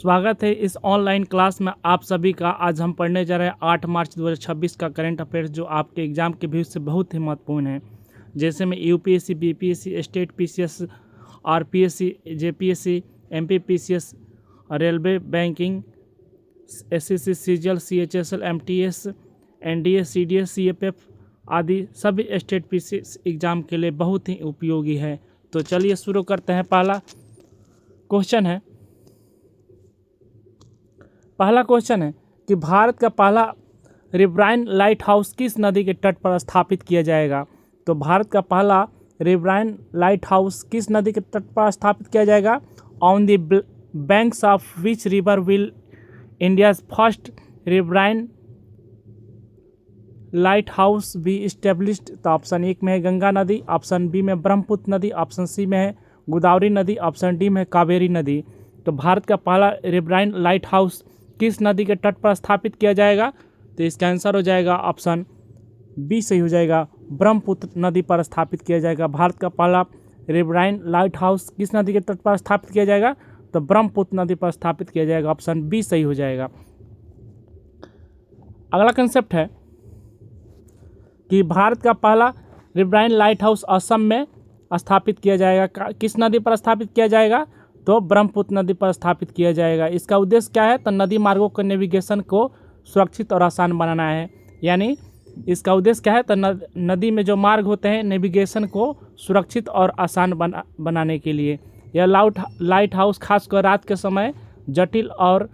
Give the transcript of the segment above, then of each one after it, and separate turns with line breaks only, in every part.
स्वागत है इस ऑनलाइन क्लास में आप सभी का। आज हम पढ़ने जा रहे हैं 8 मार्च 2026 का करंट अफेयर्स, जो आपके एग्जाम के भविष्य से बहुत ही महत्वपूर्ण है। जैसे में UPSC, BPSC, state PCS, RPSC, JPSC, MPPCS, railway, banking, SSC, CGL, CHSL, MTS, NDA, CDS, CFF आदि सभी स्टेट पीसीएस एग्जाम के लिए बहुत ही उपयोगी है। तो चलिए शुरू करते हैं। पहला क्वेश्चन है कि भारत का पहला रिवराइन लाइट हाउस किस नदी के तट पर स्थापित किया जाएगा। तो भारत का पहला रिवराइन लाइट हाउस किस नदी के तट पर स्थापित किया जाएगा। On the banks of which river will India's first riverine light house be established. तो ऑप्शन 1 में है गंगा नदी, ऑप्शन बी में ब्रह्मपुत्र नदी, ऑप्शन सी में है गोदावरी नदी, ऑप्शन डी में है कावेरी नदी। तो भारत का पहला रिवराइन लाइट हाउस किस नदी के तट पर स्थापित किया जाएगा। तो इसका आंसर हो जाएगा ऑप्शन बी सही हो जाएगा, ब्रह्मपुत्र नदी पर स्थापित किया जाएगा। भारत का पहला रिवराइन लाइट हाउस किस नदी के तट पर स्थापित किया जाएगा। तो ब्रह्मपुत्र नदी पर स्थापित किया जाएगा, ऑप्शन बी सही हो जाएगा। अगला कंसेप्ट है कि भारत का पहला रिवराइन लाइट हाउस असम में स्थापित किया जाएगा। किस नदी पर स्थापित किया जाएगा। तो ब्रह्मपुत्र नदी पर स्थापित किया जाएगा। इसका उद्देश्य क्या है। तो नदी मार्गों के नेविगेशन को सुरक्षित और आसान बनाना है। यानी इसका उद्देश्य क्या है। तो नदी में जो मार्ग होते हैं नेविगेशन को सुरक्षित और आसान बनाने के लिए यह लाइट हाउस खासकर रात के समय जटिल और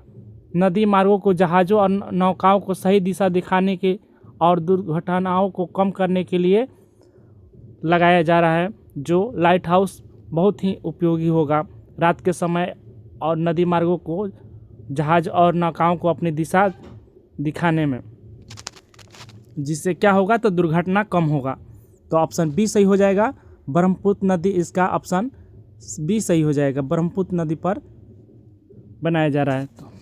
नदी मार्गों को जहाज़ों और नौकाओं को सही दिशा दिखाने के और दुर्घटनाओं को कम करने के लिए लगाया जा रहा है। जो लाइट हाउस बहुत ही उपयोगी होगा रात के समय और नदी मार्गों को जहाज़ और नौकाओं को अपनी दिशा दिखाने में, जिससे क्या होगा तो दुर्घटना कम होगा। तो ऑप्शन बी सही हो जाएगा, ब्रह्मपुत्र नदी। इसका ऑप्शन बी सही हो जाएगा, ब्रह्मपुत्र नदी पर बनाया जा रहा है। तो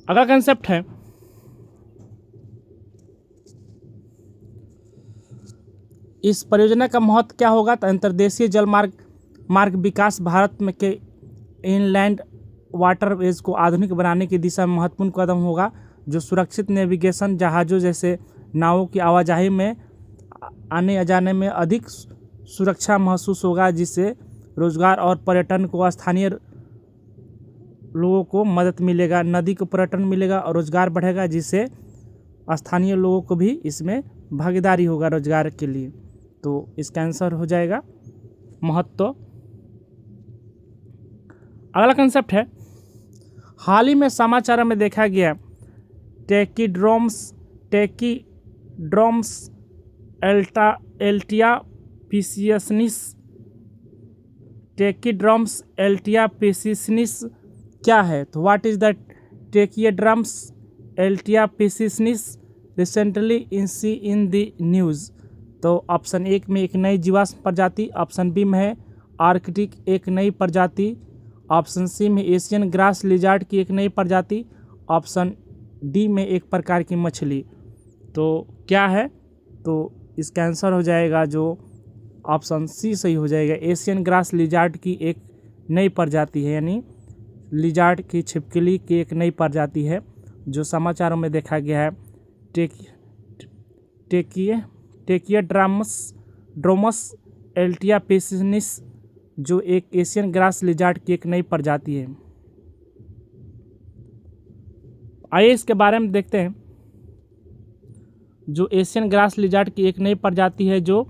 अगला कंसेप्ट है इस परियोजना का महत्व क्या होगा। तो अंतर्देशीय जल मार्ग विकास भारत में के इनलैंड वाटरवेज को आधुनिक बनाने की दिशा में महत्वपूर्ण कदम होगा, जो सुरक्षित नेविगेशन, जहाज़ों जैसे नावों की आवाजाही में आने जाने में अधिक सुरक्षा महसूस होगा, जिससे रोजगार और पर्यटन को स्थानीय लोगों को मदद मिलेगा। नदी को पर्यटन मिलेगा और रोजगार बढ़ेगा, जिससे स्थानीय लोगों को भी इसमें भागीदारी होगा रोजगार के लिए। तो इसका आंसर हो जाएगा महत्व। अगला कंसेप्ट है हाल ही में समाचारों में देखा गया टेकीड्रम्स एल्टिया पिसिसनिस क्या है। तो व्हाट इज द टेकीड्रम्स एल्टिया पिसिसनिस रिसेंटली इन द न्यूज़। तो ऑप्शन 1 में एक नई जीवाश्म प्रजाति, ऑप्शन बी में है आर्कटिक एक नई प्रजाति, ऑप्शन सी में एशियन ग्रास लिजार्ड की एक नई प्रजाति, ऑप्शन डी में एक प्रकार की मछली। तो क्या है। तो इसका आंसर हो जाएगा जो ऑप्शन सी सही हो जाएगा, एशियन ग्रास लिजार्ड की एक नई प्रजाति है। यानी लिजार्ड की छिपकली की एक नई प्रजाति है, जो समाचारों में देखा गया है। टेकीड्रम्स एल्टिया पिसिसनिस, जो एक एशियन ग्रास लिजार्ड की एक नई प्रजाति है। आइए इसके बारे में देखते हैं। जो एशियन ग्रास लिजार्ड की एक नई प्रजाति है, जो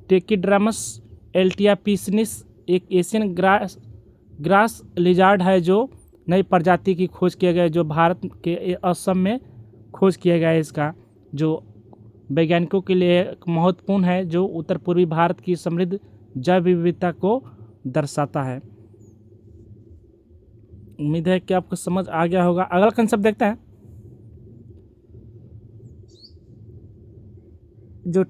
टेकीड्रम्स एल्टिया पिसिसनिस एक एशियन ग्रास लिजार्ड है, जो नई प्रजाति की खोज किया गया है, जो भारत के असम में खोज किया गया है। इसका जो वैज्ञानिकों के लिए महत्वपूर्ण है, जो उत्तर पूर्वी भारत की समृद्ध जैव विविधता को दर्शाता है। उम्मीद है कि आपको समझ आ गया होगा। अगला कंसेप्ट देखते हैं। जो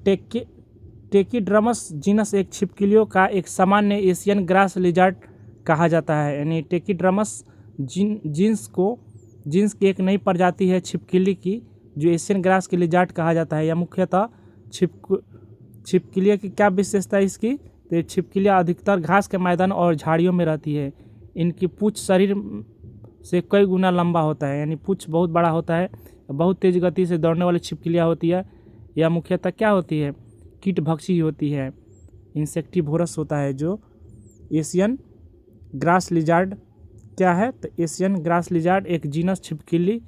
टेकीड्रम्स जीनस एक छिपकलियों का एक सामान्य एशियन ग्रास लिजार्ड कहा जाता है। यानी टेकीड्रम्स जीन्स की एक नई प्रजाति है छिपकली की, जो एशियन ग्रास के लिजार्ड कहा जाता है। यह मुख्यतः छिपकलियों की क्या विशेषता है इसकी। तो छिपकलियाँ अधिकतर घास के मैदान और झाड़ियों में रहती है। इनकी पूँछ शरीर से कई गुना लंबा होता है, यानी पूँछ बहुत बड़ा होता है। बहुत तेज़ गति से दौड़ने वाली छिपकलियाँ होती है। यह मुख्यतः क्या होती है? कीटभक्षी होती है, इंसेक्टिवोरस होता है। जो एशियन ग्रास लिजार्ड क्या है? तो एशियन ग्रास लिजार्ड एक जीनस छिपकली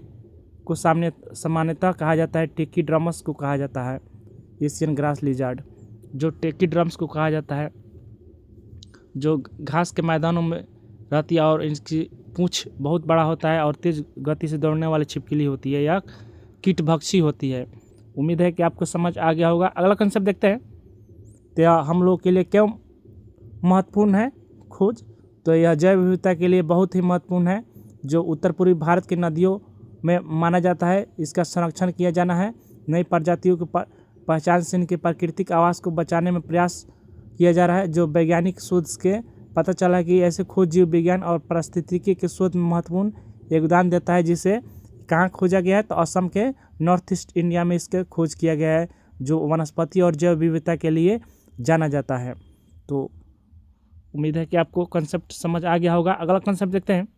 को सामान्यतः कहा जाता है। टेकीड्रमस को कहा जाता है एशियन ग्रास लिजार्ड, जो टेकीड्रम्स को कहा जाता है, जो घास के मैदानों में रहती है और इसकी पूँछ बहुत बड़ा होता है और तेज़ गति से दौड़ने वाली छिपकली होती है। यह कीटभक्षी होती है। उम्मीद है कि आपको समझ आ गया होगा। अगला कंसेप्ट देखते हैं। तो यह हम लोग के लिए क्यों महत्वपूर्ण है खोज? तो यह जैव विविधता के लिए बहुत ही महत्वपूर्ण है, जो उत्तर पूर्वी भारत की नदियों में माना जाता है। इसका संरक्षण किया जाना है। नई प्रजातियों की पहचान से इनके प्राकृतिक आवास को बचाने में प्रयास किया जा रहा है। जो वैज्ञानिक शोध के पता चला है कि ऐसे खोज जीव विज्ञान और पारिस्थितिकी के शोध में महत्वपूर्ण योगदान देता है। जिसे कहाँ खोजा गया है? तो असम के नॉर्थ ईस्ट इंडिया में इसके खोज किया गया है, जो वनस्पति और जैव विविधता के लिए जाना जाता है। तो उम्मीद है कि आपको कंसेप्ट समझ आ गया होगा। अगला कंसेप्ट देखते हैं।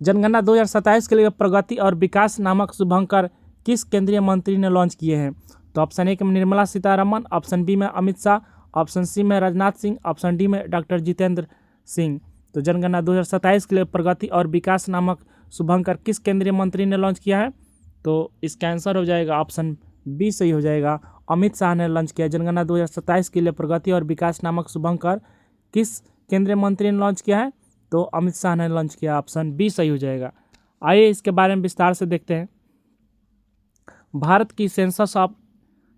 जनगणना 2027 के लिए प्रगति और विकास नामक शुभंकर किस केंद्रीय मंत्री ने लॉन्च किए हैं? तो ऑप्शन ए में निर्मला सीतारमण, ऑप्शन बी में अमित शाह, ऑप्शन सी में राजनाथ सिंह, ऑप्शन डी में डॉक्टर जितेंद्र सिंह। तो जनगणना 2027 के लिए प्रगति और विकास नामक शुभंकर किस केंद्रीय मंत्री ने लॉन्च किया है? तो इसका आंसर हो जाएगा ऑप्शन बी सही हो जाएगा। अमित शाह ने लॉन्च किया। जनगणना 2027 के लिए प्रगति और विकास नामक शुभंकर किस केंद्रीय मंत्री ने लॉन्च किया है? तो अमित शाह ने लॉन्च किया। ऑप्शन बी सही हो जाएगा। आइए इसके बारे में विस्तार से देखते हैं। भारत की सेंसस ऑफ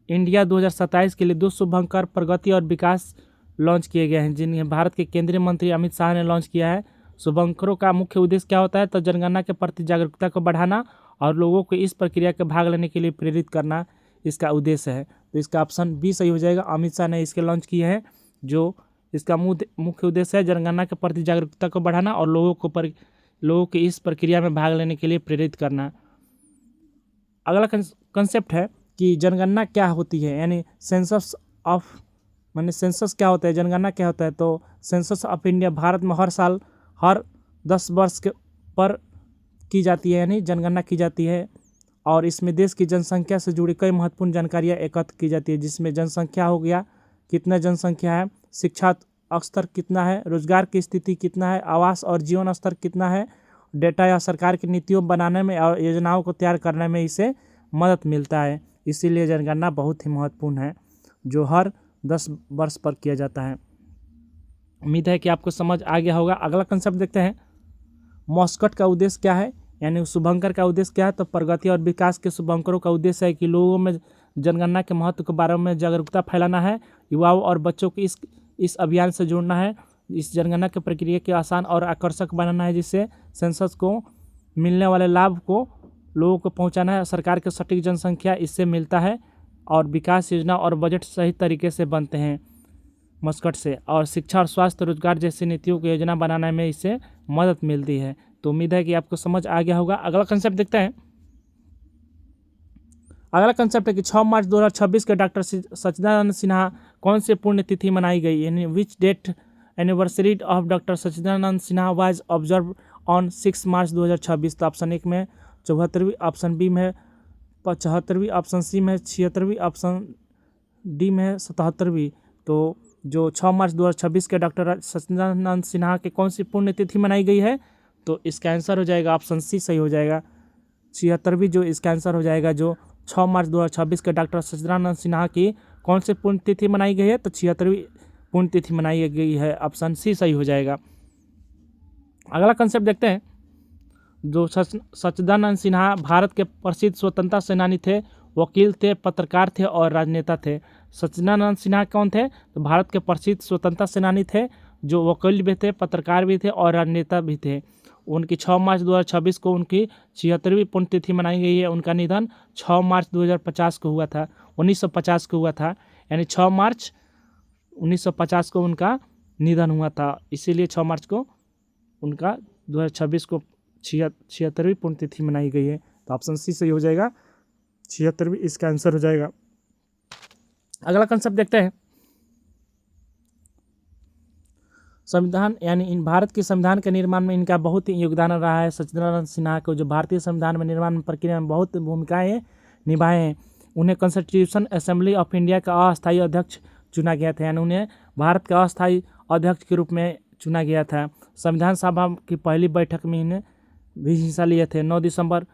इंडिया 2027 के लिए 2 शुभंकर प्रगति और विकास लॉन्च किए गए हैं, जिन्हें भारत के केंद्रीय मंत्री अमित शाह ने लॉन्च किया है। शुभंकरों का मुख्य उद्देश्य क्या होता है? तो जनगणना के प्रति जागरूकता को बढ़ाना और लोगों को इस प्रक्रिया के भाग लेने के लिए प्रेरित करना इसका उद्देश्य है। तो इसका ऑप्शन बी सही हो जाएगा। अमित शाह ने इसके लॉन्च किए हैं। जो इसका मुख्य उद्देश्य है जनगणना के प्रति जागरूकता को बढ़ाना और लोगों को इस प्रक्रिया में भाग लेने के लिए प्रेरित करना। अगला कंसेप्ट है कि जनगणना क्या होती है, यानी सेंसस क्या होता है, जनगणना क्या होता है? तो सेंसस ऑफ इंडिया भारत में हर साल हर 10 वर्ष के पर की जाती है, यानी जनगणना की जाती है। और इसमें देश की जनसंख्या से जुड़ी कई महत्वपूर्ण जानकारियाँ एकत्र की जाती है, जिसमें जनसंख्या हो गया, कितना जनसंख्या है, शिक्षा स्तर कितना है, रोजगार की स्थिति कितना है, आवास और जीवन स्तर कितना है, डेटा या सरकार की नीतियों बनाने में और योजनाओं को तैयार करने में इसे मदद मिलता है। इसीलिए जनगणना बहुत ही महत्वपूर्ण है, जो हर 10 वर्ष पर किया जाता है। उम्मीद है कि आपको समझ आ गया होगा। अगला कंसेप्ट देखते हैं। मॉस्कट का उद्देश्य क्या है, यानी शुभंकर का उद्देश्य क्या है? तो प्रगति और विकास के शुभंकरों का उद्देश्य है कि लोगों में जनगणना के महत्व के बारे में जागरूकता फैलाना है, युवाओं और बच्चों को इस अभियान से जोड़ना है, इस जनगणना की प्रक्रिया को आसान और आकर्षक बनाना है, जिससे सेंसस को मिलने वाले लाभ को लोगों को पहुंचाना है। सरकार के सटीक जनसंख्या इससे मिलता है और विकास योजना और बजट सही तरीके से बनते हैं मस्कट से, और शिक्षा और स्वास्थ्य रोजगार जैसी नीतियों की योजना बनाने में इससे मदद मिलती है। तो उम्मीद है कि आपको समझ आ गया होगा। अगला कंसेप्ट देखते हैं। अगला कंसेप्ट है कि 6 मार्च 2026 के डॉक्टर सच्चिदानंद सिन्हा कौन से पुण्यतिथि मनाई गई, यानी which date anniversary of doctor Sachchidananda Sinha was observe on 6 March 2026। तो ऑप्शन 1 में 74वीं, ऑप्शन बी में 75वीं, ऑप्शन सी में 76वीं, ऑप्शन डी में 77वीं। तो जो 6 मार्च 2026 के डॉक्टर सच्चिदानंद सिन्हा के कौन सी पुण्यतिथि मनाई गई है? तो इसका आंसर हो जाएगा ऑप्शन सी सही हो जाएगा, 76वीं। जो इसका आंसर हो जाएगा, जो 6 मार्च 2026 के डॉक्टर सच्चिदानंद सिन्हा की कौन सी पुण्यतिथि मनाई गई है? तो 76वीं पुण्यतिथि मनाई गई है। ऑप्शन सी सही हो जाएगा। अगला कंसेप्ट देखते हैं। जो सच्चिदानंद सिन्हा भारत के प्रसिद्ध स्वतंत्रता सेनानी थे, वकील थे, पत्रकार थे और राजनेता थे। सच्चिदानंद सिन्हा कौन थे? तो भारत के प्रसिद्ध स्वतंत्रता सेनानी थे, जो वकील भी थे, पत्रकार भी थे और राजनेता भी थे। उनकी 6 मार्च 2026 को उनकी 76वीं पुण्यतिथि मनाई गई है। उनका निधन 6 मार्च 2050 को हुआ था, 1950 को हुआ था, यानी 6 मार्च 1950 को उनका निधन हुआ था। इसीलिए 6 मार्च को उनका 2026 को 76वीं पुण्यतिथि मनाई गई है। तो ऑप्शन सी सही हो जाएगा, 76वीं इसका आंसर हो जाएगा। अगला कंसेप्ट देखते हैं। संविधान यानी इन भारत के संविधान के निर्माण में इनका बहुत ही योगदान रहा है। सच्चिदानंद सिन्हा को जो भारतीय संविधान में निर्माण प्रक्रिया में बहुत भूमिकाएं निभाए हैं। उन्हें कॉन्स्टिट्यूशन असेंबली ऑफ इंडिया का अस्थायी अध्यक्ष चुना गया था, यानी उन्हें भारत का अस्थायी अध्यक्ष के रूप में चुना गया था। संविधान सभा की पहली बैठक में इन्हें भी हिस्सा लिए थे। 9 दिसंबर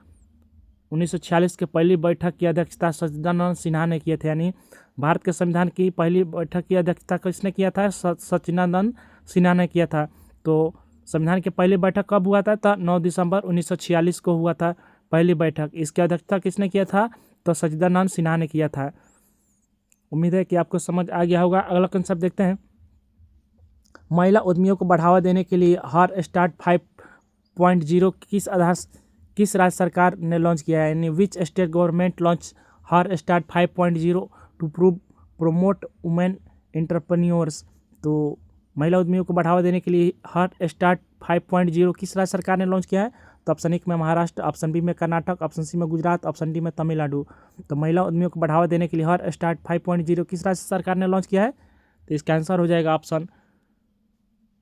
1946 के पहली बैठक की अध्यक्षता सच्चिदानंद सिन्हा ने किए थे, यानी भारत के संविधान की पहली बैठक की अध्यक्षता किसने किया था? सच्चिदानंद सिन्हा ने किया था। तो संविधान की पहली बैठक कब हुआ था? तो 9 दिसंबर 1946 को हुआ था पहली बैठक। इसकी अध्यक्षता किसने किया था? तो सच्चिदानंद सिन्हा ने किया था। उम्मीद है कि आपको समझ आ गया होगा। अगला कंसेप्ट देखते हैं। महिला उद्यमियों को बढ़ावा देने के लिए हर स्टार्ट 5.0 किस राज्य सरकार ने लॉन्च किया है? यानी which state government launch her start 5.0 to promote women entrepreneurs. तो महिला उद्यमियों को बढ़ावा देने के लिए हर स्टार्ट 5.0 किस राज्य सरकार ने लॉन्च किया है? तो ऑप्शन 1 में महाराष्ट्र, ऑप्शन बी में कर्नाटक, ऑप्शन सी में गुजरात, ऑप्शन डी में तमिलनाडु। तो महिला उद्यमियों को बढ़ावा देने के लिए हर स्टार्ट 5.0 किस राज्य सरकार ने लॉन्च किया है? तो इसका आंसर हो जाएगा ऑप्शन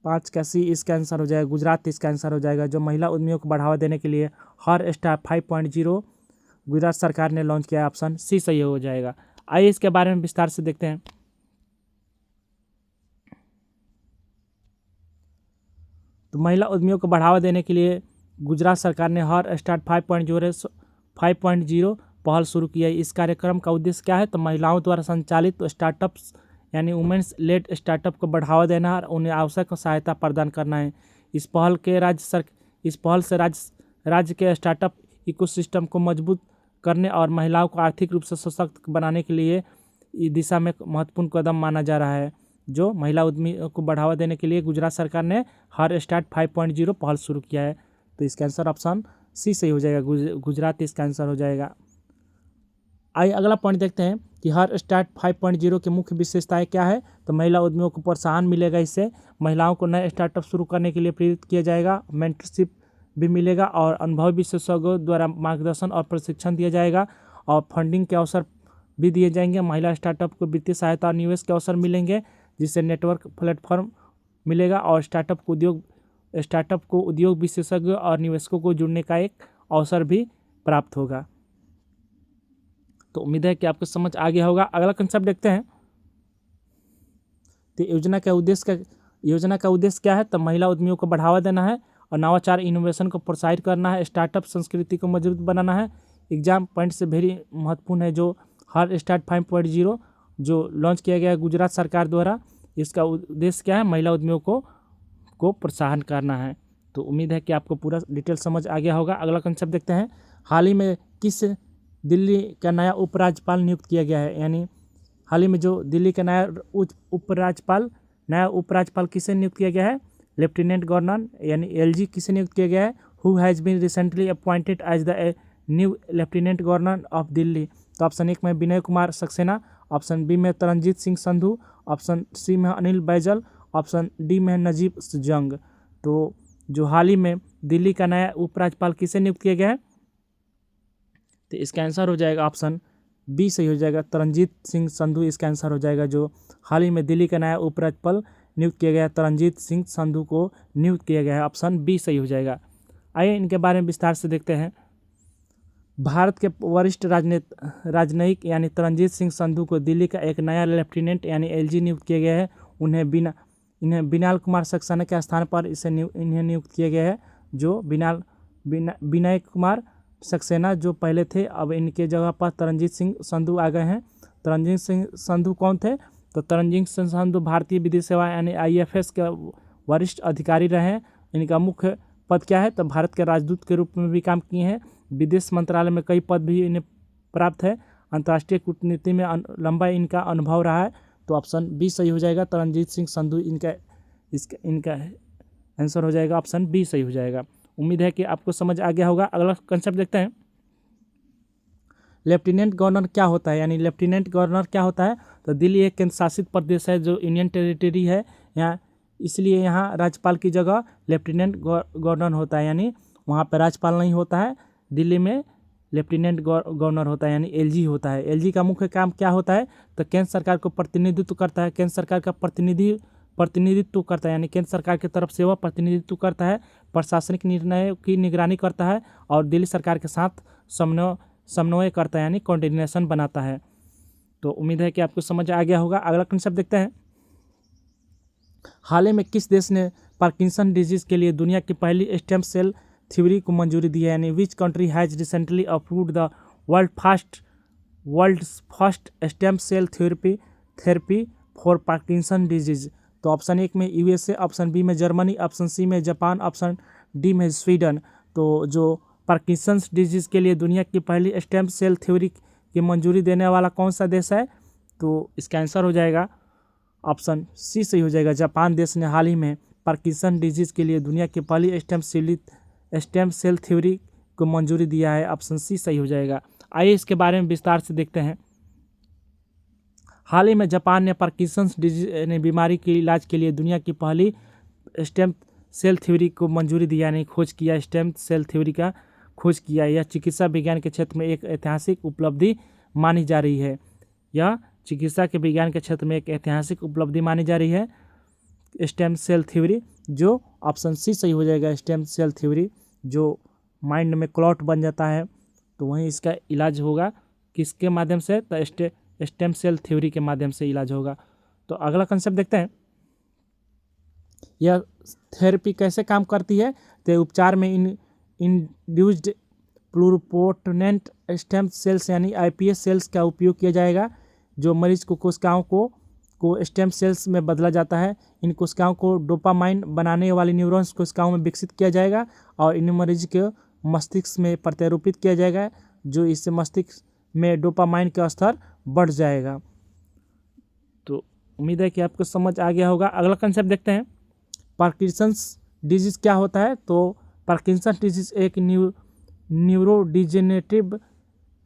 5 का सी इसका आंसर हो जाएगा गुजरात। इसका आंसर हो जाएगा जो महिला उद्यमियों को बढ़ावा देने के लिए हर स्टार्ट 5.0 गुजरात सरकार ने लॉन्च किया है। ऑप्शन सी सही हो जाएगा। आइए इसके बारे में विस्तार से देखते हैं। तो महिला उद्यमियों को बढ़ावा देने के लिए गुजरात सरकार ने हर स्टार्ट 5.0 पहल शुरू की है। इस कार्यक्रम का उद्देश्य क्या है? तो महिलाओं द्वारा संचालित स्टार्टअप्स यानी वुमेन्स लेड स्टार्टअप को बढ़ावा देना और उन्हें आवश्यक सहायता प्रदान करना है। इस पहल से राज्य के स्टार्टअप इकोसिस्टम को मजबूत करने और महिलाओं को आर्थिक रूप से सशक्त बनाने के लिए इस दिशा में महत्वपूर्ण कदम माना जा रहा है। जो महिला उद्यमी को बढ़ावा देने के लिए गुजरात सरकार ने हर स्टार्ट 5.0 पहल शुरू किया है। तो इसका आंसर ऑप्शन सी सही हो जाएगा, गुजरात इसका आंसर हो जाएगा। आइए अगला पॉइंट देखते हैं कि हर स्टार्ट 5.0 की मुख्य विशेषताएं क्या है? तो महिला उद्यमियों को प्रोत्साहन मिलेगा। इससे महिलाओं को नए स्टार्टअप शुरू करने के लिए प्रेरित किया जाएगा, मेंटरशिप भी मिलेगा और अनुभवी विशेषज्ञों द्वारा मार्गदर्शन और प्रशिक्षण दिया जाएगा और फंडिंग के अवसर भी दिए जाएंगे। महिला स्टार्टअप को वित्तीय सहायता और निवेश के अवसर मिलेंगे, जिससे नेटवर्क प्लेटफॉर्म मिलेगा और स्टार्टअप को उद्योग विशेषज्ञों और निवेशकों को जुड़ने का एक अवसर भी प्राप्त होगा। तो उम्मीद है कि आपको समझ आ गया होगा। अगला कंसेप्ट देखते हैं। तो योजना का उद्देश्य क्या है? तो महिला उद्यमियों को बढ़ावा देना है और नवाचार इनोवेशन को प्रोत्साहित करना है, स्टार्टअप संस्कृति को मजबूत बनाना है। एग्जाम पॉइंट से वेरी महत्वपूर्ण है जो हर स्टार्ट 5.0 जो लॉन्च किया गया है गुजरात सरकार द्वारा। इसका उद्देश्य क्या है? महिला उद्यमियों को प्रोत्साहन करना है। तो उम्मीद है कि आपको पूरा डिटेल समझ आ गया होगा। अगला कंसेप्ट देखते हैं। हाल ही में किस दिल्ली का नया उपराज्यपाल नियुक्त किया गया है? यानी हाल ही में जो दिल्ली का नया उपराज्यपाल किसे नियुक्त किया गया है? लेफ्टिनेंट गवर्नर यानी एलजी किसे नियुक्त किया गया है? Who has been recently appointed as the new lieutenant governor of Delhi. तो ऑप्शन 1 में विनय कुमार सक्सेना, ऑप्शन बी में तरनजीत सिंह संधू, ऑप्शन सी में अनिल बैजल, ऑप्शन डी में नजीब जंग। तो जो हाल ही में दिल्ली का नया उपराज्यपाल किसे नियुक्त किया गया है? तो इसका आंसर हो जाएगा ऑप्शन बी सही हो जाएगा, तरनजीत सिंह संधू इसका आंसर हो जाएगा। जो हाल ही में दिल्ली का नया उपराज्यपाल नियुक्त किया गया है तरनजीत सिंह संधू को नियुक्त किया गया है। ऑप्शन बी सही हो जाएगा। आइए इनके बारे में विस्तार से देखते हैं। भारत के वरिष्ठ राजनयिक यानी तरनजीत सिंह संधू को दिल्ली का एक नया लेफ्टिनेंट यानी एलजी नियुक्त किया गया है। इन्हें विनाल कुमार सक्सेना के स्थान पर इन्हें नियुक्त किया गया है। जो विनय कुमार सक्सेना जो पहले थे, अब इनके जगह पर तरनजीत सिंह संधू आ गए हैं। तरनजीत सिंह संधू कौन थे? तो तरनजीत सिंह संधू भारतीय विदेश सेवा यानी IFS के वरिष्ठ अधिकारी रहे हैं। इनका मुख्य पद क्या है? तो भारत के राजदूत के रूप में भी काम किए हैं। विदेश मंत्रालय में कई पद भी इन्हें प्राप्त है। अंतर्राष्ट्रीय कूटनीति में लंबा इनका अनुभव रहा है। तो ऑप्शन बी सही हो जाएगा, तरनजीत सिंह संधू इनका आंसर हो जाएगा, ऑप्शन बी सही हो जाएगा। उम्मीद है कि आपको समझ आ गया होगा। अगला कंसेप्ट देखते हैं। लेफ्टिनेंट गवर्नर क्या होता है? यानी लेफ्टिनेंट गवर्नर क्या होता है? तो दिल्ली एक केंद्र शासित प्रदेश है जो इंडियन टेरिटरी है यहाँ, इसलिए यहाँ राज्यपाल की जगह लेफ्टिनेंट गवर्नर होता है। यानी वहाँ पर राज्यपाल नहीं होता है, दिल्ली में लेफ्टिनेंट गवर्नर होता है यानी एलजी होता है। एलजी का मुख्य काम क्या होता है? तो केंद्र सरकार को प्रतिनिधित्व करता है। केंद्र सरकार का प्रतिनिधि प्रतिनिधित्व करता है, यानी केंद्र सरकार की तरफ से वह प्रतिनिधित्व करता है, प्रशासनिक निर्णयों की निगरानी करता है और दिल्ली सरकार के साथ समन्वय करता है, यानी कोऑर्डिनेशन बनाता है। तो उम्मीद है कि आपको समझ आ गया होगा। अगला कंसेप्ट देखते हैं। हाल ही में किस देश ने पार्किंसन डिजीज के लिए दुनिया की पहली स्टेम सेल थ्योरी को मंजूरी दी है, यानी which country has recently approved the world's first stem cell therapy for Parkinson disease. तो ऑप्शन 1 में यूएसए, ऑप्शन बी में जर्मनी, ऑप्शन सी में जापान, ऑप्शन डी में स्वीडन। तो जो पार्किंसंस डिजीज़ के लिए दुनिया की पहली स्टेम सेल थ्योरी की मंजूरी देने वाला कौन सा देश है, तो इसका आंसर हो जाएगा ऑप्शन सी सही हो जाएगा। जापान देश ने हाल ही में पार्किंसन डिजीज़ के लिए दुनिया की पहली स्टेम सेल थ्योरी को मंजूरी दिया है, ऑप्शन सी सही हो जाएगा। आइए इसके बारे में विस्तार से देखते हैं। हाल ही में जापान ने पार्किंसंस डिजीज बीमारी के इलाज के लिए दुनिया की पहली स्टेम सेल थ्योरी को मंजूरी दिया, यानी खोज किया, स्टेम सेल थ्योरी का खोज किया। यह चिकित्सा विज्ञान के क्षेत्र में एक ऐतिहासिक उपलब्धि मानी जा रही है। यह चिकित्सा के विज्ञान के क्षेत्र में एक ऐतिहासिक उपलब्धि मानी जा रही है स्टेम सेल थ्योरी, जो ऑप्शन सी सही हो जाएगा। स्टेम सेल थ्योरी जो माइंड में क्लॉट बन जाता है, तो वहीं इसका इलाज होगा किसके माध्यम से, तो स्टेम सेल थ्योरी के माध्यम से इलाज होगा। तो अगला कंसेप्ट देखते हैं। यह थेरेपी कैसे काम करती है, तो उपचार में इंड्यूस्ड प्लुरिपोटेंट स्टेम सेल्स यानी आईपीएस सेल्स का उपयोग किया जाएगा। जो मरीज को कोशिकाओं को स्टेम सेल्स में बदला जाता है। इन कोशिकाओं को डोपामाइन बनाने वाली न्यूरॉन्स कोशिकाओं में विकसित किया जाएगा और इन मरीज के मस्तिष्क में प्रत्यारोपित किया जाएगा, जो इससे मस्तिष्क में डोपामाइन का स्तर बढ़ जाएगा। तो उम्मीद है कि आपको समझ आ गया होगा। अगला कंसेप्ट देखते हैं। पार्किंसंस डिजीज़ क्या होता है, तो पार्किंसन डिजीज़ एक न्यूरोडिजेनेटिव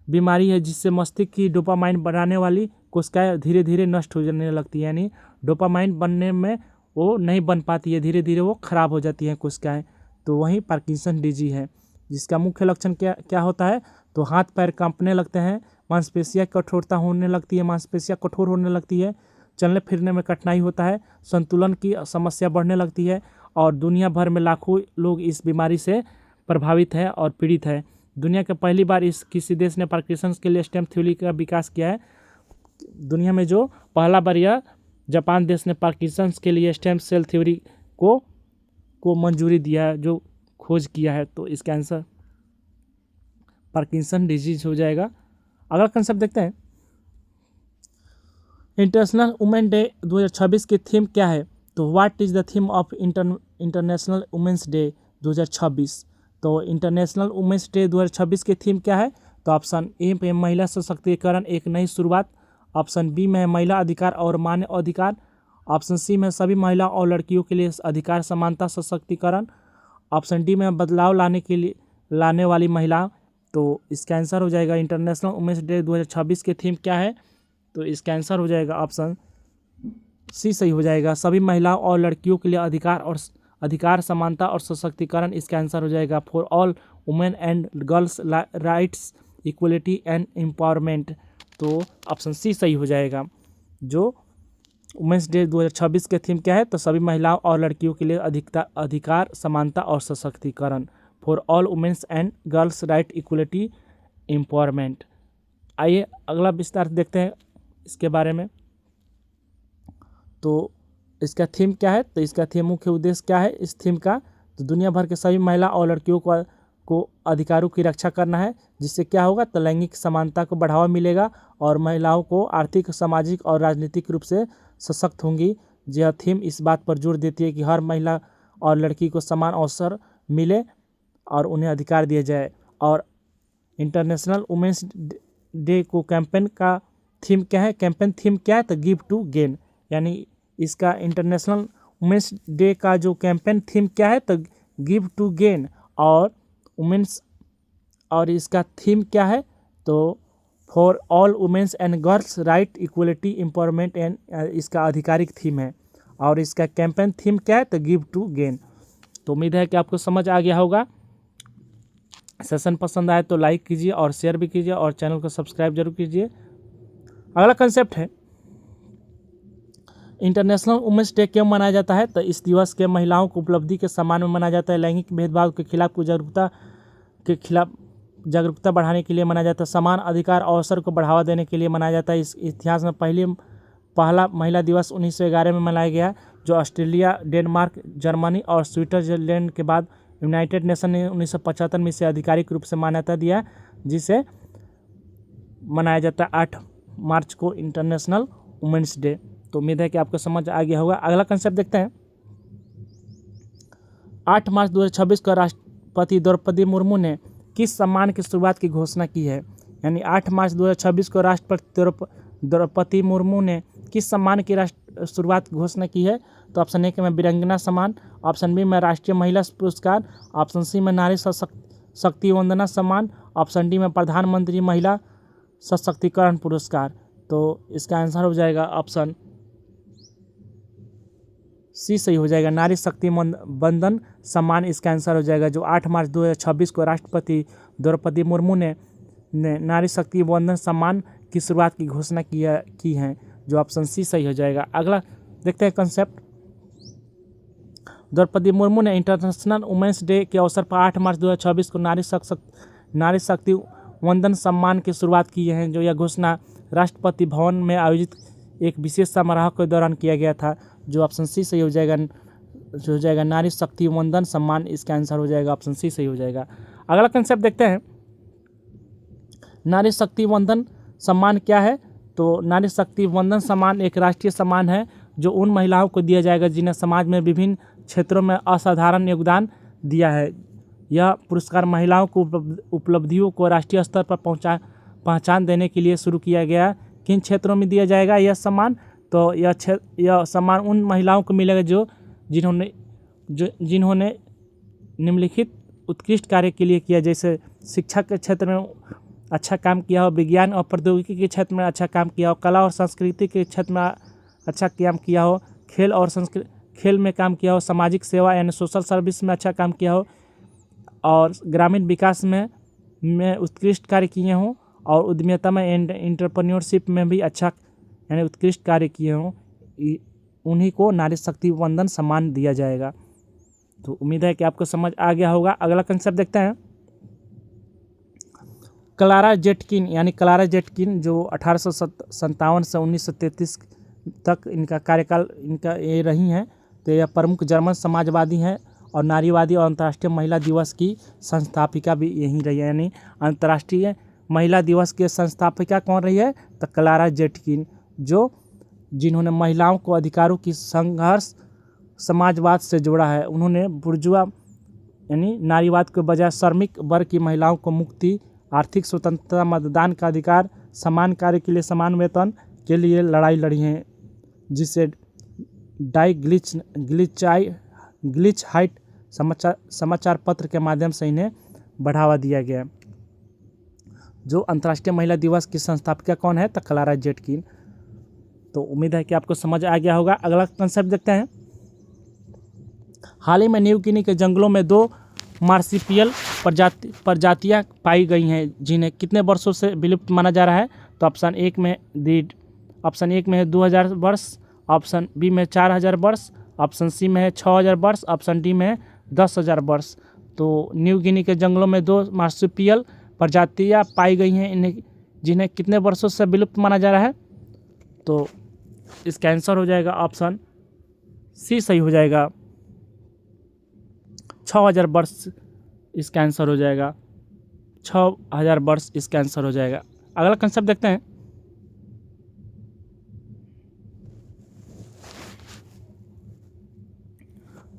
बीमारी है जिससे मस्तिष्क की डोपामाइन बनाने वाली कोशिकाएं धीरे धीरे नष्ट हो जाने लगती है, यानी डोपामाइन बनने में वो नहीं बन पाती है, धीरे धीरे वो खराब हो जाती हैं कोशिकाएं। तो वही पार्किंसन डिजीज है, जिसका मुख्य लक्षण क्या होता है, तो हाथ पैर कांपने लगते हैं, मांसपेशियां कठोरता होने लगती है, मांसपेशियां कठोर होने लगती है, चलने फिरने में कठिनाई होता है, संतुलन की समस्या बढ़ने लगती है और दुनिया भर में लाखों लोग इस बीमारी से प्रभावित है और पीड़ित है। दुनिया के पहली बार किसी देश ने पार्किंसंस के लिए स्टेम थ्योरी का विकास किया है। दुनिया में जो पहला बार यह जापान देश ने पार्किंसंस के लिए स्टेम सेल थ्योरी को मंजूरी दिया है, जो खोज किया है। तो इसका आंसर पार्किंसन डिजीज हो जाएगा। अगला कंसेप्ट देखते हैं। इंटरनेशनल वुमेन डे 2026 की थीम क्या है, तो what is the theme of international women's day 2026। तो इंटरनेशनल वुमेंस डे 2026 की थीम क्या है, तो ऑप्शन ए में महिला सशक्तिकरण एक नई शुरुआत, ऑप्शन बी में महिला अधिकार और मानव अधिकार, ऑप्शन सी में सभी महिला और लड़कियों के लिए अधिकार समानता सशक्तिकरण, ऑप्शन डी में बदलाव लाने वाली महिला। तो इसका आंसर हो जाएगा इंटरनेशनल वुमेंस डे 2026 की थीम क्या है, तो इसका आंसर हो जाएगा ऑप्शन सी सही हो जाएगा, सभी महिलाओं और लड़कियों के लिए अधिकार समानता और सशक्तिकरण। इसका आंसर हो जाएगा for all women and girls rights equality and empowerment. तो ऑप्शन सी सही हो जाएगा। जो वुमेंस डे 2026 के थीम क्या है, तो सभी महिलाओं और लड़कियों के लिए अधिकार समानता और सशक्तिकरण, for all women's and girls right equality empowerment. आइए अगला विस्तार देखते हैं इसके बारे में। तो इसका थीम क्या है, तो इसका थीम मुख्य उद्देश्य क्या है इस थीम का, तो दुनिया भर के सभी महिला और लड़कियों को अधिकारों की रक्षा करना है, जिससे क्या होगा, तो लैंगिक समानता को बढ़ावा मिलेगा और महिलाओं को आर्थिक, सामाजिक और राजनीतिक रूप से सशक्त होंगी। यह थीम इस बात पर जोर देती है कि हर महिला और लड़की को समान अवसर मिले और उन्हें अधिकार दिया जाए। और इंटरनेशनल वुमेंस डे को कैंपेन का थीम क्या है, कैंपेन थीम क्या है, तो गिव टू गेन, यानी इसका इंटरनेशनल वुमेंस डे का जो कैंपेन थीम क्या है, तो गिव टू गेन। और वुमेंस और इसका थीम क्या है, तो for all women's and girls right equality empowerment and इसका आधिकारिक थीम है। और इसका कैंपेन थीम क्या है, तो गिव टू गेन। तो उम्मीद है कि आपको समझ आ गया होगा। सेशन पसंद आए तो लाइक कीजिए और शेयर भी कीजिए और चैनल को सब्सक्राइब जरूर कीजिए। अगला कंसेप्ट है इंटरनेशनल वुमेंस डे क्यों मनाया जाता है? तो इस दिवस के महिलाओं को उपलब्धि के सम्मान में मनाया जाता है। लैंगिक भेदभाव के खिलाफ जागरूकता बढ़ाने के लिए मनाया जाता है। समान अधिकार और अवसर को बढ़ावा देने के लिए मनाया जाता है। इस इतिहास में पहला महिला दिवस 1911 में मनाया गया, जो ऑस्ट्रेलिया, डेनमार्क, जर्मनी और स्विट्जरलैंड के बाद यूनाइटेड नेशन ने 1975 में इसे आधिकारिक रूप से मान्यता दिया, जिसे मनाया जाता है 8 मार्च को इंटरनेशनल वुमेंस डे। तो उम्मीद है कि आपको समझ आ गया होगा। अगला कंसेप्ट देखते हैं। 8 मार्च 2026 को राष्ट्रपति द्रौपदी मुर्मू ने किस सम्मान की शुरुआत की घोषणा की है? यानी 8 मार्च 2026 को राष्ट्रपति द्रौपदी मुर्मू ने किस सम्मान की शुरुआत की घोषणा की है? तो ऑप्शन ए में वीरांगना सम्मान, ऑप्शन बी में राष्ट्रीय महिला पुरस्कार, ऑप्शन सी में नारी शक्ति वंदना सम्मान, ऑप्शन डी में प्रधानमंत्री महिला सशक्तिकरण पुरस्कार। तो इसका आंसर हो जाएगा ऑप्शन सी सही हो जाएगा, नारी शक्ति वंदन सम्मान इसका आंसर हो जाएगा। जो 8 मार्च 2026 को राष्ट्रपति द्रौपदी मुर्मू ने नारी शक्ति वंदन सम्मान की शुरुआत की घोषणा की है, जो ऑप्शन सी सही हो जाएगा। अगला देखते हैं कंसेप्ट। द्रौपदी मुर्मू ने इंटरनेशनल वुमेंस डे के अवसर पर 8 मार्च 2026 को नारी शक्ति वंदन सम्मान की शुरुआत की है, जो यह घोषणा राष्ट्रपति भवन में आयोजित एक विशेष समारोह के दौरान किया गया था, जो ऑप्शन सी सही हो जाएगा, जो हो जाएगा नारी शक्ति वंदन सम्मान इसका आंसर हो जाएगा, ऑप्शन सी सही हो जाएगा। अगला कंसेप्ट देखते हैं। नारी शक्ति वंदन सम्मान क्या है? तो नारी शक्ति वंदन सम्मान एक राष्ट्रीय सम्मान है, जो उन महिलाओं को दिया जाएगा जिन्हें समाज में विभिन्न क्षेत्रों में असाधारण योगदान दिया है। यह पुरस्कार महिलाओं को उपलब्धियों को राष्ट्रीय स्तर पर पहचान देने के लिए शुरू किया गया। किन क्षेत्रों में दिया जाएगा यह सम्मान? तो यह सम्मान उन महिलाओं को मिलेगा जिन्होंने निम्नलिखित उत्कृष्ट कार्य के लिए किया, जैसे शिक्षा के क्षेत्र में अच्छा काम किया हो, विज्ञान और प्रौद्योगिकी के क्षेत्र में अच्छा काम किया हो, कला और संस्कृति के क्षेत्र में अच्छा काम किया हो, खेल में काम किया हो, सामाजिक सेवा यानी सोशल सर्विस में अच्छा काम किया हो, और ग्रामीण विकास में उत्कृष्ट कार्य किए हों, और उद्यमिता में एंटरप्रेन्योरशिप में भी अच्छा यानी उत्कृष्ट कार्य किए हों, उन्हीं को नारी शक्ति वंदन सम्मान दिया जाएगा। तो उम्मीद है कि आपको समझ आ गया होगा। अगला कंसेप्ट देखते हैं। क्लारा जेटकिन यानी क्लारा जेटकिन जो 1857 से 1933 तक इनका कार्यकाल ये रही हैं। तो यह प्रमुख जर्मन समाजवादी हैं और नारीवादी और अंतर्राष्ट्रीय महिला दिवस की संस्थापिका भी यही रही है। यानी अंतर्राष्ट्रीय महिला दिवस के संस्थापिका कौन रही है? तो क्लारा जेटकिन, जिन्होंने महिलाओं को अधिकारों की संघर्ष समाजवाद से जोड़ा है। उन्होंने बुर्जुआ यानी नारीवाद के बजाय श्रमिक वर्ग की महिलाओं को मुक्ति, आर्थिक स्वतंत्रता, मतदान का अधिकार, समान कार्य के लिए समान वेतन के लिए लड़ाई लड़ी है, जिसे ग्लिच हाइट समाचार पत्र के माध्यम से इन्हें बढ़ावा दिया गया। जो अंतर्राष्ट्रीय महिला दिवस की संस्थापिका कौन है? तो क्लारा जेटकिन। तो उम्मीद है कि आपको समझ आ गया होगा। अगला कंसेप्ट देखते हैं। हाल ही में न्यू गिनी के जंगलों में 2 मार्सिपियल प्रजातियां पाई गई हैं, जिन्हें कितने वर्षों से विलुप्त माना जा रहा है? तो ऑप्शन एक में है 2000 वर्ष, ऑप्शन बी में 4000 वर्ष, ऑप्शन सी में है 6000 वर्ष, ऑप्शन डी में है 10,000 वर्ष। तो न्यू गिनी के जंगलों में 2 मार्सिपियल प्रजातियां पाई गई हैं, जिन्हें कितने वर्षों से विलुप्त माना जा रहा है? तो इसका आंसर हो जाएगा ऑप्शन सी सही हो जाएगा, 6000 वर्ष इसका आंसर हो जाएगा, 6000 वर्ष इसका आंसर हो जाएगा। अगला कंसेप्ट देखते हैं।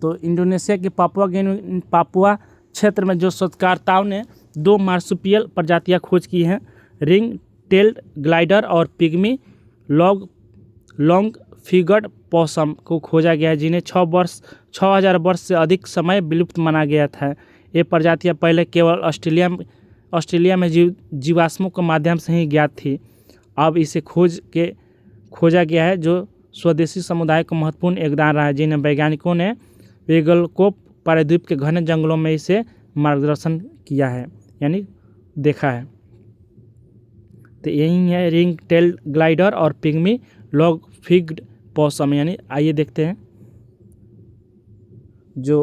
तो इंडोनेशिया के पापुआ क्षेत्र में जो शोधकर्ताओं ने 2 मार्सुपियल प्रजातियां खोज की हैं, रिंग टेल्ड ग्लाइडर और पिग्मी लॉन्ग फिगर्ड पॉसम को खोजा गया है, जिन्हें 6000 वर्ष से अधिक समय विलुप्त माना गया था। ये प्रजातियां पहले केवल ऑस्ट्रेलिया में जीवाश्मों के माध्यम से ही ज्ञात थी। अब इसे खोजा गया है, जो स्वदेशी समुदाय को महत्वपूर्ण योगदान रहा है, जिन्हें वैज्ञानिकों ने वेगलकोप प्रायद्वीप के घने जंगलों में इसे मार्गदर्शन किया है यानी देखा है। तो यही है रिंग टेल्ड ग्लाइडर और पिग्मी लॉन्ग फिग्ड पोसम यानी आइए देखते हैं जो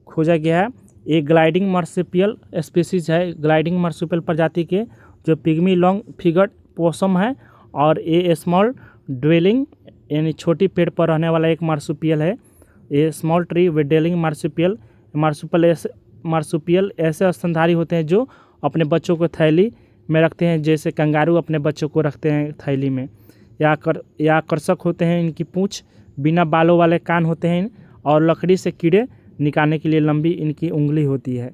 खोजा गया है। एक ग्लाइडिंग मार्supial स्पीसीज है, ग्लाइडिंग मार्supial प्रजाति के जो पिग्मी लॉन्ग फिगर्ड पोसम है, और ए स्मॉल ड्वेलिंग यानी छोटी पेड़ पर रहने वाला एक मार्supial है। ए स्मॉल ट्री विद ड्वेलिंग मार्supial ऐसे स्तनधारी होते हैं जो अपने बच्चों को थैली में रखते हैं, जैसे कंगारू अपने बच्चों को रखते हैं थैली में। या आकर्षक होते हैं, इनकी पूंछ बिना बालों वाले कान होते हैं, और लकड़ी से कीड़े निकालने के लिए लंबी इनकी उंगली होती है।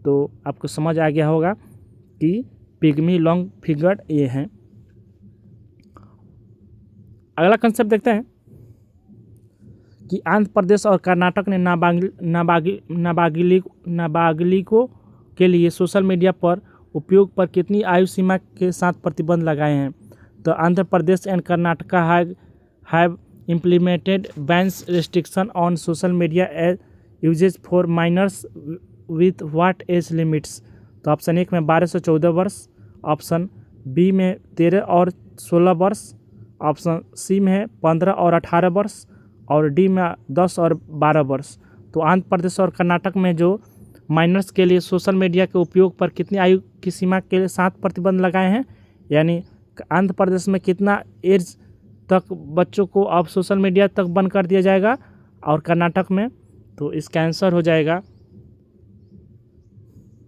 तो आपको समझ आ गया होगा कि पिग्मी लॉन्ग फिगर्ड ये हैं। अगला कंसेप्ट देखते हैं कि आंध्र प्रदेश और कर्नाटक ने नाबालिगों के लिए सोशल मीडिया पर उपयोग पर कितनी आयु सीमा के साथ प्रतिबंध लगाए हैं। तो Andhra Pradesh and Karnataka have implemented bans restriction on social media uses for minors with what age limits। तो ऑप्शन 1 में 12 से 14 वर्ष, ऑप्शन बी में 13 और 16 वर्ष, ऑप्शन सी में 15 और 18 वर्ष, और डी में 10 और 12 वर्ष। तो आंध्र प्रदेश और कर्नाटक में जो माइनर्स के लिए सोशल मीडिया के उपयोग पर कितनी आयु की सीमा के साथ प्रतिबंध लगाए हैं, यानी आंध्र प्रदेश में कितना एज तक बच्चों को अब सोशल मीडिया तक बंद कर दिया जाएगा, और कर्नाटक में तो इसका आंसर हो जाएगा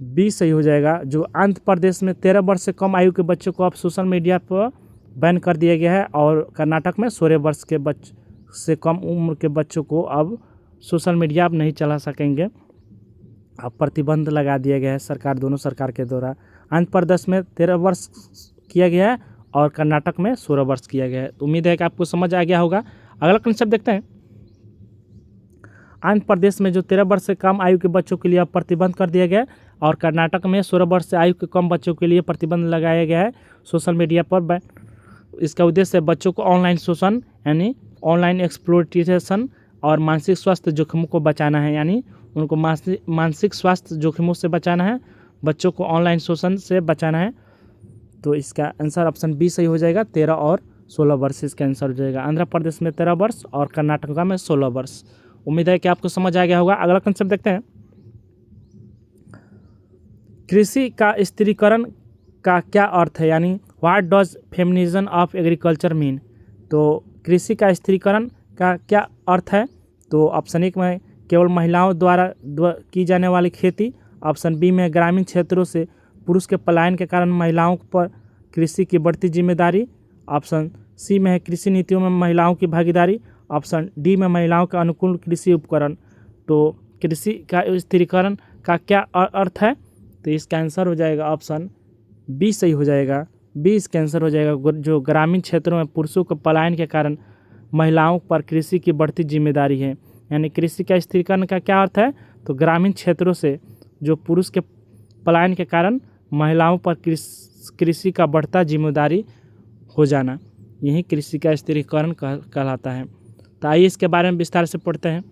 बी सही हो जाएगा। जो आंध्र प्रदेश में 13 वर्ष से कम आयु के बच्चों को अब सोशल मीडिया पर बैन कर दिया गया है, और कर्नाटक में 16 वर्ष के से कम उम्र के बच्चों को अब सोशल मीडिया अब नहीं चला सकेंगे, अब प्रतिबंध लगा दिया गया है सरकार, दोनों सरकार के द्वारा। आंध्र प्रदेश में 13 वर्ष किया गया है और कर्नाटक में 16 वर्ष किया गया है। तो उम्मीद है कि आपको समझ आ गया होगा। अगला कंसेप्ट देखते हैं। आंध्र प्रदेश में जो 13 वर्ष से कम आयु के बच्चों के लिए अब प्रतिबंध कर दिया गया है, और कर्नाटक में 16 वर्ष से आयु के कम बच्चों के लिए प्रतिबंध लगाया गया है सोशल मीडिया पर। इसका उद्देश्य बच्चों को ऑनलाइन शोषण यानी ऑनलाइन एक्सप्लॉयटेशन और मानसिक स्वास्थ्य जोखिमों को बचाना है, यानी उनको मानसिक स्वास्थ्य जोखिमों से बचाना है, बच्चों को ऑनलाइन शोषण से बचाना है। तो इसका आंसर ऑप्शन बी सही हो जाएगा, 13 और 16 वर्ष इसका आंसर हो जाएगा। आंध्र प्रदेश में 13 वर्ष और कर्नाटक में 16 वर्ष। उम्मीद है कि आपको समझ आ गया होगा। अगला कंसेप्ट देखते हैं। कृषि का स्त्रीकरण का क्या अर्थ है, यानी what does feminism of agriculture mean. तो कृषि का स्त्रीकरण का क्या अर्थ है। तो ऑप्शन 1 में केवल महिलाओं द्वारा की जाने वाली खेती, ऑप्शन बी में ग्रामीण क्षेत्रों से पुरुष के पलायन के कारण महिलाओं पर कृषि की बढ़ती जिम्मेदारी, ऑप्शन सी में है कृषि नीतियों में महिलाओं की भागीदारी, ऑप्शन डी में महिलाओं के अनुकूल कृषि उपकरण। तो कृषि का स्त्रीकरण का क्या अर्थ है, तो इसका आंसर हो जाएगा ऑप्शन बी सही हो जाएगा, बी इसका आंसर हो जाएगा। जो ग्रामीण क्षेत्रों में पुरुषों के पलायन के कारण महिलाओं पर कृषि की बढ़ती जिम्मेदारी है, यानी कृषि का स्त्रीकरण का क्या अर्थ है। तो ग्रामीण क्षेत्रों से जो पुरुष के पलायन के कारण महिलाओं पर कृषि का बढ़ता जिम्मेदारी हो जाना, यही कृषि का स्त्रीकरण कहलाता है। तो आइए इसके बारे में विस्तार से पढ़ते हैं।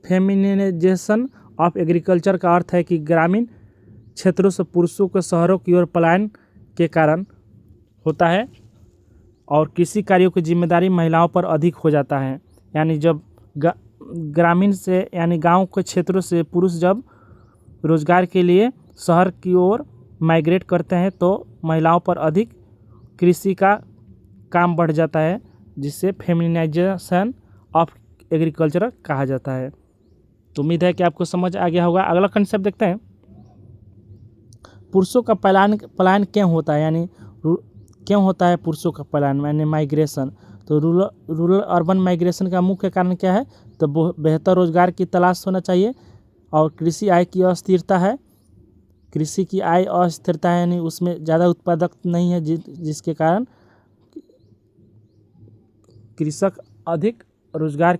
फेमिनिजेशन ऑफ एग्रीकल्चर का अर्थ है कि ग्रामीण क्षेत्रों से पुरुषों के शहरों की ओर पलायन के कारण होता है और कृषि कार्यों की जिम्मेदारी महिलाओं पर अधिक हो जाता है। यानी जब ग्रामीण से यानी गांव के क्षेत्रों से पुरुष जब रोजगार के लिए शहर की ओर माइग्रेट करते हैं तो महिलाओं पर अधिक कृषि का काम बढ़ जाता है, जिससे फेमिनाइजेशन ऑफ एग्रीकल्चर कहा जाता है। तो उम्मीद है कि आपको समझ आ गया होगा। अगला कंसेप्ट देखते हैं। पुरुषों का पलायन क्यों होता है, यानी क्यों होता है पुरुषों का पलायन यानी माइग्रेशन। तो रूरल अर्बन माइग्रेशन का मुख्य कारण क्या है, तो बेहतर रोजगार की तलाश होना चाहिए, और कृषि आय की अस्थिरता है। कृषि की आय अस्थिरता है यानी उसमें ज़्यादा उत्पादक नहीं है, जिसके कारण कृषक अधिक रोजगार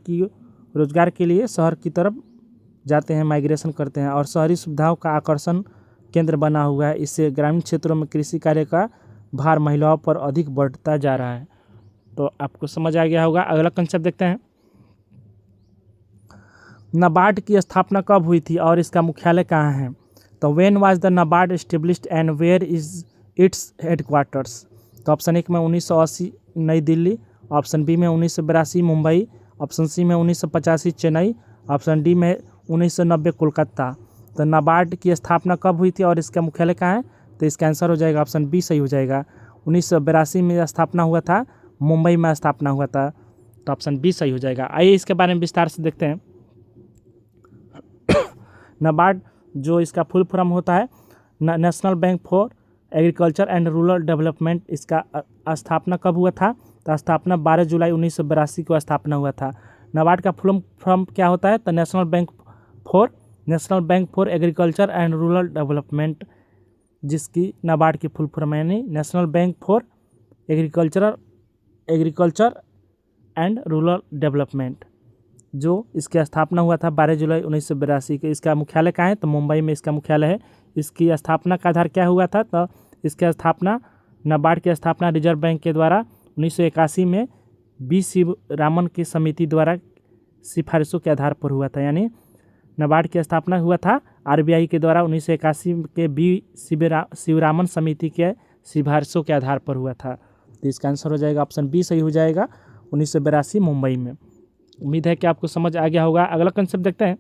के लिए शहर की तरफ जाते हैं, माइग्रेशन करते हैं, और शहरी सुविधाओं का आकर्षण केंद्र बना हुआ है। इससे ग्रामीण क्षेत्रों में कृषि कार्य का भार महिलाओं पर अधिक बढ़ता जा रहा है। तो आपको समझ आ गया होगा। अगला कंसेप्ट देखते हैं। नाबार्ड की स्थापना कब हुई थी और इसका मुख्यालय कहाँ है। तो when was the NABARD established and where is its headquarters. तो ऑप्शन 1 में नई दिल्ली, ऑप्शन बी में 1982 मुंबई, ऑप्शन सी में 1985 चेन्नई, ऑप्शन डी में 1990 कोलकाता। तो नाबार्ड की स्थापना कब हुई थी और इसका मुख्यालय कहाँ है? तो इसका आंसर हो जाएगा ऑप्शन बी सही हो जाएगा। 1982 में स्थापना हुआ था, मुंबई में स्थापना हुआ था, तो ऑप्शन बी सही हो जाएगा। आइए इसके बारे में विस्तार से देखते हैं। नाबार्ड जो इसका फुल फॉर्म होता है national bank for agriculture and rural development. इसका स्थापना कब हुआ था? तो स्थापना 12 जुलाई 1982 को स्थापना हुआ था। नाबार्ड का फुल फॉर्म क्या होता है? तो national bank for agriculture and rural development, जिसकी नाबार्ड की फुल फॉर्म यानी national bank for agriculture and rural development, जो इसकी स्थापना हुआ था 12 जुलाई 1982 के। इसका मुख्यालय कहाँ है? तो मुंबई में इसका मुख्यालय है। इसकी स्थापना का आधार क्या हुआ था? तो इसकी स्थापना, नाबार्ड की स्थापना रिजर्व बैंक के द्वारा 1981 में बी शिवरामन की समिति द्वारा सिफारिशों के आधार पर हुआ था। यानी नाबार्ड की स्थापना हुआ था आरबीआई के द्वारा 1981 के बी शिवरामन समिति के सिफारिशों के आधार पर हुआ था। तो इसका आंसर हो जाएगा ऑप्शन बी सही हो जाएगा, 1982 मुंबई में। उम्मीद है कि आपको समझ आ गया होगा। अगला कंसेप्ट देखते हैं।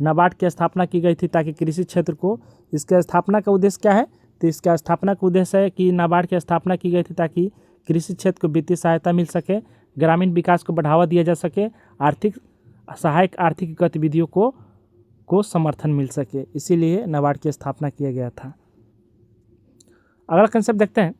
नाबार्ड की स्थापना की गई थी ताकि कृषि क्षेत्र को, इसके स्थापना का उद्देश्य क्या है? तो इसका स्थापना का उद्देश्य है कि नाबार्ड की स्थापना की गई थी ताकि कृषि क्षेत्र को वित्तीय सहायता मिल सके, ग्रामीण विकास को बढ़ावा दिया जा सके, सहायक आर्थिक गतिविधियों को समर्थन मिल सके, इसीलिए नाबार्ड की स्थापना किया गया था। अगला कंसेप्ट देखते हैं।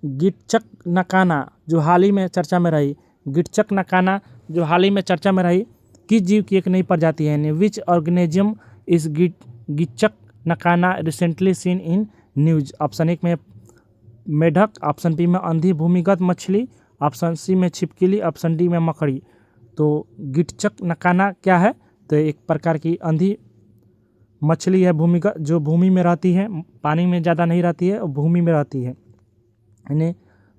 गिटचक नकाना जो हाल ही में चर्चा में रही, गिटचक नकाना जो हाल ही में चर्चा में रही, किस जीव की एक नई प्रजाति है? यानी विच ऑर्गेनिज्म इज गिटचक नकाना recently seen in news? Option एक में मेढक, ऑप्शन बी में अंधी भूमिगत मछली, ऑप्शन सी में छिपकली, ऑप्शन डी में मकड़ी। तो गिटचक नकाना क्या है? तो एक प्रकार की अंधी मछली है भूमिगत, जो भूमि में रहती है, पानी में ज़्यादा नहीं रहती है और भूमि में रहती है, यानी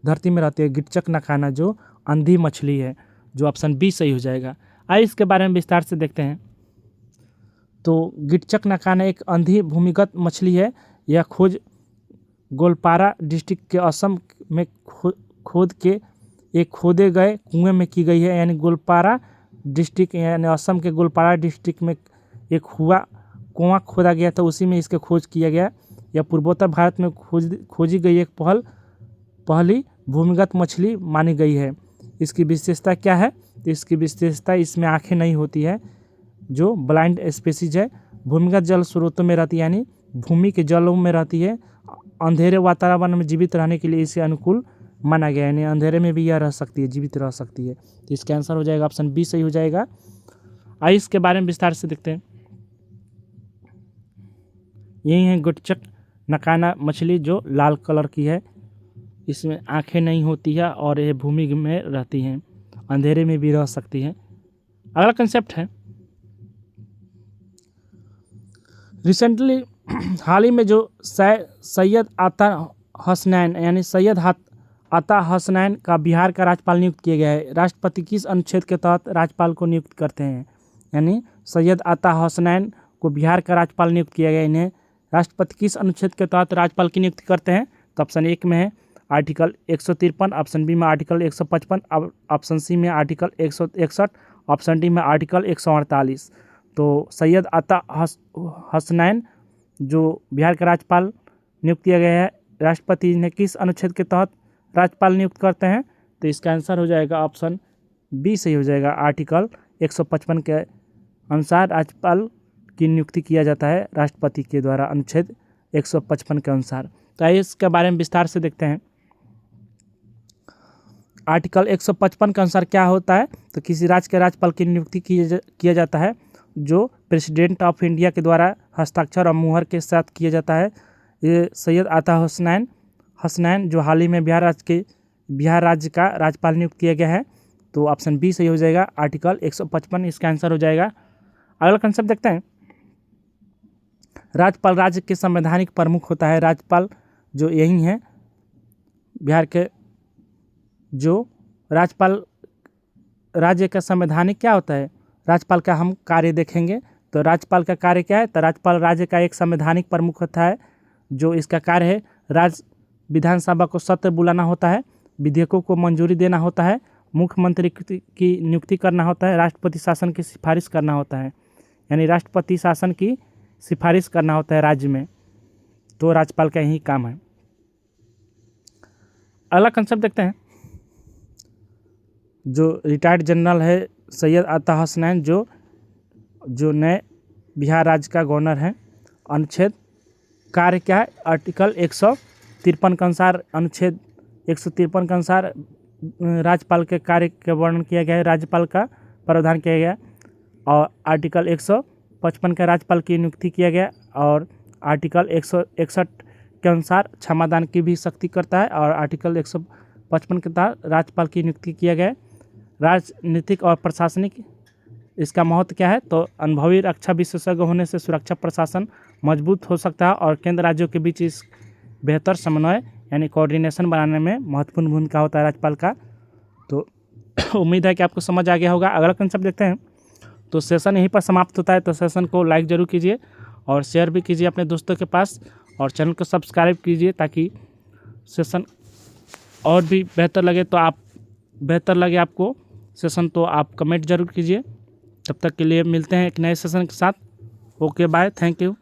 धरती में रहती है। गिटचक नकाना जो अंधी मछली है, जो ऑप्शन बी सही हो जाएगा। आइए इसके बारे में विस्तार से देखते हैं। तो गिटचक नकाना एक अंधी भूमिगत मछली है। यह खोज गोलपारा डिस्ट्रिक्ट के असम में खोदे गए कुएं में की गई है। यानी गोलपारा डिस्ट्रिक्ट यानी असम के गोलपारा डिस्ट्रिक्ट में एक कुआं खोदा गया था, उसी में इसके खोज किया गया। यह पूर्वोत्तर भारत में खोजी गई एक पहली भूमिगत मछली मानी गई है। इसकी विशेषता क्या है? तो इसकी विशेषता इसमें आँखें नहीं होती है, जो ब्लाइंड स्पीसीज है, भूमिगत जल स्रोतों में रहती है, यानी भूमि के जलों में रहती है, अंधेरे वातावरण में जीवित रहने के लिए इसे अनुकूल माना गया है, यानी अंधेरे में भी यह रह सकती है, जीवित रह सकती है। तो इसका आंसर हो जाएगा ऑप्शन बी सही हो जाएगा। आइए इसके बारे में विस्तार से देखते हैं। यही है गिटचक नकाना मछली जो लाल कलर की है, इसमें आँखें नहीं होती है और यह भूमि में रहती हैं, अंधेरे में भी रह सकती है। अगला कंसेप्ट है रिसेंटली हाल ही में जो सैयद अता हसनैन यानी सैयद अता हसनैन का बिहार का राज्यपाल नियुक्त किया गया है। राष्ट्रपति किस अनुच्छेद के तहत राज्यपाल को नियुक्त करते हैं? यानी सैयद अता हसनैन को बिहार का राज्यपाल नियुक्त किया गया। इन्हें राष्ट्रपति किस अनुच्छेद के तहत राज्यपाल की नियुक्ति करते हैं? तो ऑप्शन एक में है आर्टिकल 153, ऑप्शन बी में आर्टिकल 155, ऑप्शन सी में आर्टिकल 161, ऑप्शन डी में आर्टिकल 148। तो सैयद अता हसनैन जो बिहार का राज्यपाल नियुक्त किया गया है, राष्ट्रपति ने किस अनुच्छेद के तहत राज्यपाल नियुक्त करते हैं? तो इसका आंसर हो जाएगा ऑप्शन बी सही हो जाएगा। आर्टिकल 155 के अनुसार राज्यपाल की नियुक्ति किया जाता है राष्ट्रपति के द्वारा, अनुच्छेद 155 के अनुसार। तो आइए इसके बारे में विस्तार से देखते हैं। आर्टिकल 155 के अनुसार क्या होता है? तो किसी राज्य के राज्यपाल की नियुक्ति किया जाता है जो प्रेसिडेंट ऑफ इंडिया के द्वारा हस्ताक्षर और मुहर के साथ किया जाता है। ये सैयद अता हसनैन जो हाल ही में बिहार राज्य का राज्यपाल नियुक्त किया गया है। तो ऑप्शन बी सही हो जाएगा, आर्टिकल 155 इसका आंसर हो जाएगा। अगला कंसेप्ट देखते हैं। राज्यपाल राज्य के संवैधानिक प्रमुख होता है। राज्यपाल जो यही है बिहार के, जो राज्यपाल राज्य का संवैधानिक क्या होता है? राज्यपाल का हम कार्य देखेंगे। तो राज्यपाल का कार्य क्या है? तो राज्यपाल राज्य का एक संवैधानिक प्रमुख होता है, जो इसका कार्य है विधानसभा को सत्र बुलाना होता है, विधेयकों को मंजूरी देना होता है, मुख्यमंत्री की नियुक्ति करना होता है, राष्ट्रपति शासन की सिफारिश करना होता है, यानी राष्ट्रपति शासन की सिफारिश करना होता है राज्य में, तो राज्यपाल का यही काम है। अगला कंसेप्ट देखते हैं। जो रिटायर्ड जनरल है सैयद अता हसनैन, जो नए बिहार राज्य का गवर्नर है। अनुच्छेद कार्य क्या है? आर्टिकल 153 के अनुसार, अनुच्छेद 153 के अनुसार राज्यपाल के कार्य का वर्णन किया गया है, राज्यपाल का प्रावधान किया गया, और आर्टिकल 155 का राज्यपाल की नियुक्ति किया गया, और आर्टिकल 161 के अनुसार क्षमादान की भी शक्ति करता है, और आर्टिकल 155 के तहत राज्यपाल की नियुक्ति किया गया है। राजनीतिक और प्रशासनिक इसका महत्व क्या है? तो अनुभवी रक्षा विशेषज्ञ होने से सुरक्षा प्रशासन मजबूत हो सकता है, और केंद्र राज्यों के बीच इस बेहतर समन्वय यानी कोऑर्डिनेशन बनाने में महत्वपूर्ण भूमिका होता है राज्यपाल का। तो उम्मीद है कि आपको समझ आ गया होगा। अगला कंसेप्ट देखते हैं। तो सेशन यहीं पर समाप्त होता है। तो सेशन को लाइक ज़रूर कीजिए और शेयर भी कीजिए अपने दोस्तों के पास, और चैनल को सब्सक्राइब कीजिए ताकि सेशन और भी बेहतर लगे आपको सेशन, तो आप कमेंट जरूर कीजिए। तब तक के लिए मिलते हैं एक नए सेशन के साथ। Okay bye, thank you.